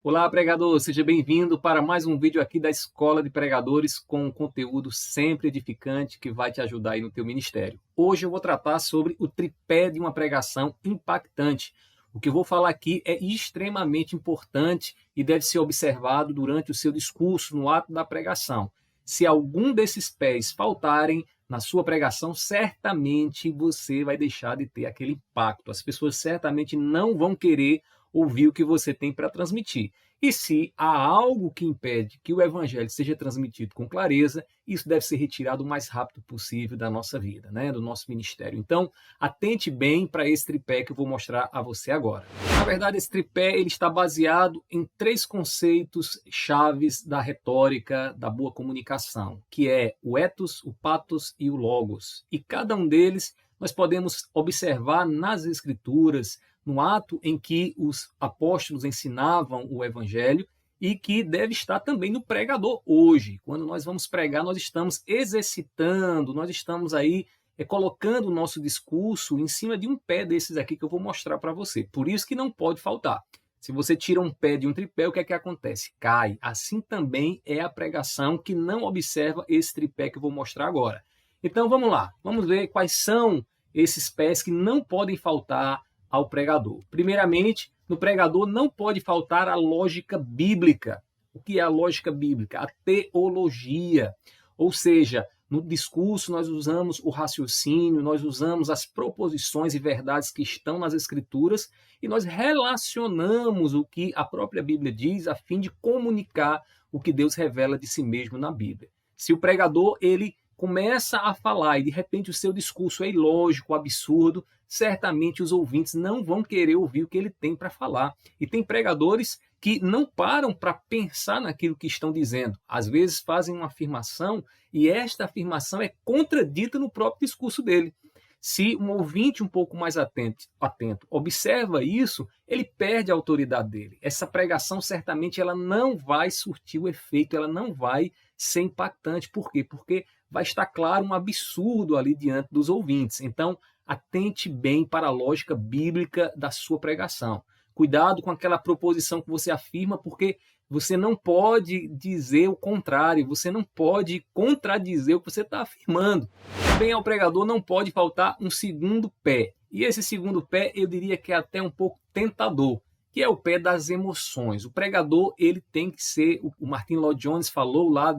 Olá, pregador, seja bem-vindo para mais um vídeo aqui da Escola de Pregadores com um conteúdo sempre edificante que vai te ajudar aí no teu ministério. Hoje eu vou tratar sobre o tripé de uma pregação impactante. O que eu vou falar aqui é extremamente importante e deve ser observado durante o seu discurso, no ato da pregação. Se algum desses pés faltarem na sua pregação, certamente você vai deixar de ter aquele impacto. As pessoas certamente não vão querer ouvir o que você tem para transmitir. E se há algo que impede que o evangelho seja transmitido com clareza, isso deve ser retirado o mais rápido possível da nossa vida, né, do nosso ministério. Então, atente bem para esse tripé que eu vou mostrar a você agora. Na verdade, esse tripé ele está baseado em três conceitos chaves da retórica da boa comunicação, que é o ethos, o pathos e o logos. E cada um deles nós podemos observar nas escrituras, no ato em que os apóstolos ensinavam o evangelho e que deve estar também no pregador hoje. Quando nós vamos pregar, nós estamos exercitando, nós estamos aí colocando o nosso discurso em cima de um pé desses aqui que eu vou mostrar para você. Por isso que não pode faltar. Se você tira um pé de um tripé, o que é que acontece? Cai. Assim também é a pregação que não observa esse tripé que eu vou mostrar agora. Então vamos lá, vamos ver quais são esses pés que não podem faltar ao pregador. Primeiramente, no pregador não pode faltar a lógica bíblica. O que é a lógica bíblica? A teologia. Ou seja, no discurso nós usamos o raciocínio, nós usamos as proposições e verdades que estão nas escrituras e nós relacionamos o que a própria Bíblia diz a fim de comunicar o que Deus revela de si mesmo na Bíblia. Se o pregador ele começa a falar e de repente o seu discurso é ilógico, absurdo, certamente os ouvintes não vão querer ouvir o que ele tem para falar. E tem pregadores que não param para pensar naquilo que estão dizendo. Às vezes fazem uma afirmação e esta afirmação é contradita no próprio discurso dele. Se um ouvinte um pouco mais atento observa isso, ele perde a autoridade dele. Essa pregação certamente ela não vai surtir o efeito, ela não vai ser impactante. Por quê? Porque vai estar claro um absurdo ali diante dos ouvintes. Então, atente bem para a lógica bíblica da sua pregação. Cuidado com aquela proposição que você afirma, porque você não pode dizer o contrário, você não pode contradizer o que você está afirmando. Também ao pregador não pode faltar um segundo pé. E esse segundo pé, eu diria que é até um pouco tentador, que é o pé das emoções. O pregador, ele tem que ser, o Martin Lloyd Jones falou lá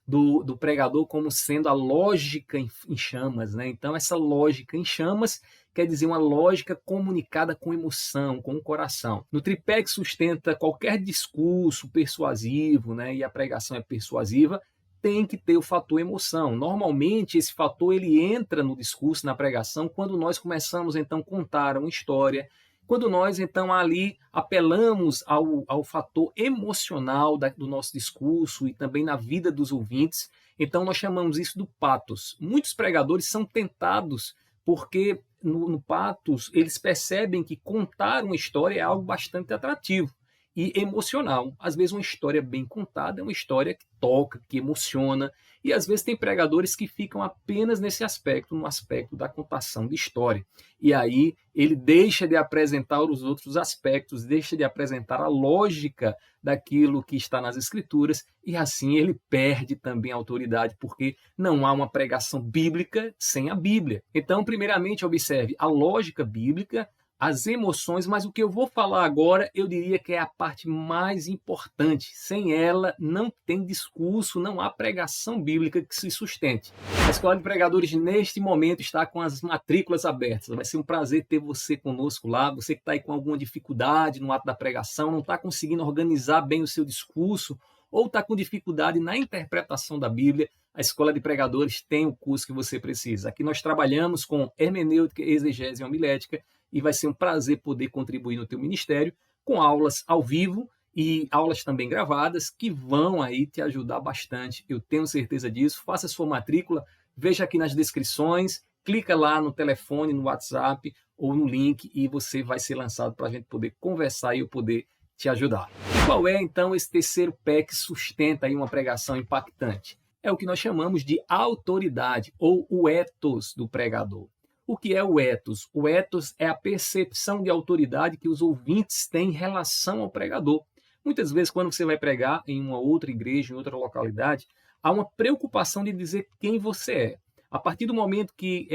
do pregador como sendo a lógica em chamas, né? Então, essa lógica em chamas quer dizer uma lógica comunicada com emoção, com o coração. No tripé que sustenta qualquer discurso persuasivo, né? E a pregação é persuasiva, tem que ter o fator emoção. Normalmente, esse fator ele entra no discurso, na pregação, quando nós começamos, então, a contar uma história, quando nós, então, ali apelamos ao fator emocional do nosso discurso e também na vida dos ouvintes, então nós chamamos isso do pathos. Muitos pregadores são tentados porque no pathos eles percebem que contar uma história é algo bastante atrativo e emocional. Às vezes uma história bem contada é uma história que toca, que emociona, e às vezes tem pregadores que ficam apenas nesse aspecto, no aspecto da contação de história. E aí ele deixa de apresentar os outros aspectos, deixa de apresentar a lógica daquilo que está nas escrituras, e assim ele perde também a autoridade, porque não há uma pregação bíblica sem a Bíblia. Então, primeiramente, observe a lógica bíblica, as emoções, mas o que eu vou falar agora, eu diria que é a parte mais importante. Sem ela, não tem discurso, não há pregação bíblica que se sustente. A Escola de Pregadores, neste momento, está com as matrículas abertas. Vai ser um prazer ter você conosco lá. Você que está aí com alguma dificuldade no ato da pregação, não está conseguindo organizar bem o seu discurso, ou está com dificuldade na interpretação da Bíblia, a Escola de Pregadores tem o curso que você precisa. Aqui nós trabalhamos com hermenêutica, exegese e homilética, e vai ser um prazer poder contribuir no teu ministério com aulas ao vivo e aulas também gravadas que vão aí te ajudar bastante. Eu tenho certeza disso. Faça sua matrícula, veja aqui nas descrições, clica lá no telefone, no WhatsApp ou no link e você vai ser lançado para a gente poder conversar e eu poder te ajudar. E qual é então esse terceiro pé que sustenta aí uma pregação impactante? É o que nós chamamos de autoridade ou o ethos do pregador. O que é o ethos? O ethos é a percepção de autoridade que os ouvintes têm em relação ao pregador. Muitas vezes, quando você vai pregar em uma outra igreja, em outra localidade, há uma preocupação de dizer quem você é. A partir do momento que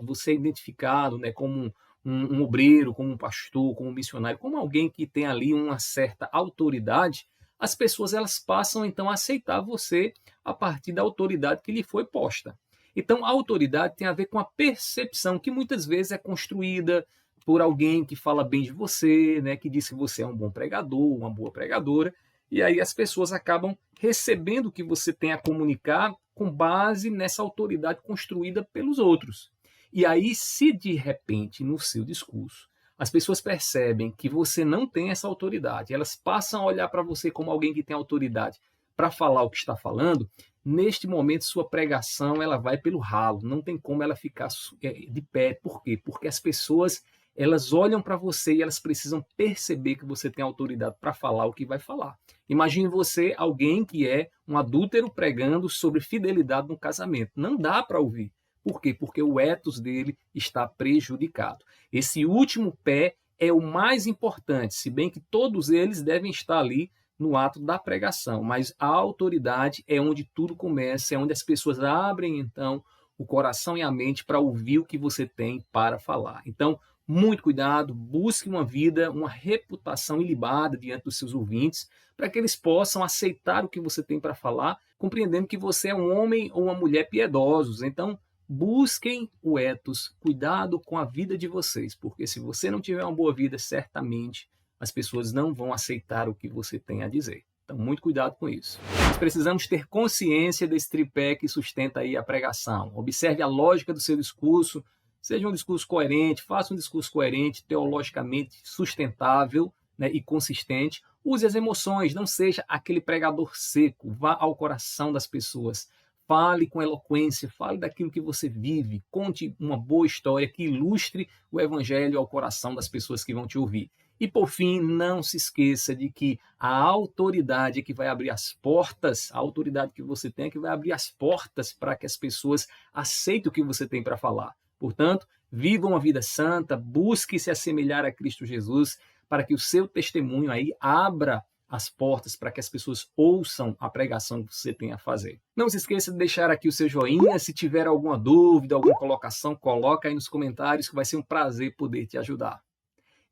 você é identificado, né, como um obreiro, como um pastor, como um missionário, como alguém que tem ali uma certa autoridade, as pessoas elas passam então a aceitar você a partir da autoridade que lhe foi posta. Então, a autoridade tem a ver com a percepção que muitas vezes é construída por alguém que fala bem de você, né, que diz que você é um bom pregador, uma boa pregadora, e aí as pessoas acabam recebendo o que você tem a comunicar com base nessa autoridade construída pelos outros. E aí, se de repente no seu discurso as pessoas percebem que você não tem essa autoridade, elas passam a olhar para você como alguém que tem autoridade para falar o que está falando, neste momento sua pregação ela vai pelo ralo, não tem como ela ficar de pé. Por quê? Porque as pessoas elas olham para você e elas precisam perceber que você tem autoridade para falar o que vai falar. Imagine você, alguém que é um adúltero pregando sobre fidelidade no casamento. Não dá para ouvir. Por quê? Porque o ethos dele está prejudicado. Esse último pé é o mais importante, se bem que todos eles devem estar ali no ato da pregação, mas a autoridade é onde tudo começa, é onde as pessoas abrem então o coração e a mente para ouvir o que você tem para falar. Então, muito cuidado, busque uma vida, uma reputação ilibada diante dos seus ouvintes, para que eles possam aceitar o que você tem para falar, compreendendo que você é um homem ou uma mulher piedosos. Então, busquem o ethos, cuidado com a vida de vocês, porque se você não tiver uma boa vida, certamente as pessoas não vão aceitar o que você tem a dizer. Então, muito cuidado com isso. Nós precisamos ter consciência desse tripé que sustenta aí a pregação. Observe a lógica do seu discurso, seja um discurso coerente, faça um discurso coerente, teologicamente sustentável, né, e consistente. Use as emoções, não seja aquele pregador seco, vá ao coração das pessoas. Fale com eloquência, fale daquilo que você vive, conte uma boa história que ilustre o evangelho ao coração das pessoas que vão te ouvir. E, por fim, não se esqueça de que a autoridade que vai abrir as portas, a autoridade que você tem é que vai abrir as portas para que as pessoas aceitem o que você tem para falar. Portanto, viva uma vida santa, busque se assemelhar a Cristo Jesus, para que o seu testemunho aí abra as portas para que as pessoas ouçam a pregação que você tem a fazer. Não se esqueça de deixar aqui o seu joinha. Se tiver alguma dúvida, alguma colocação, coloca aí nos comentários que vai ser um prazer poder te ajudar.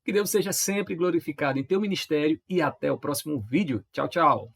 Que Deus seja sempre glorificado em teu ministério e até o próximo vídeo. Tchau, tchau!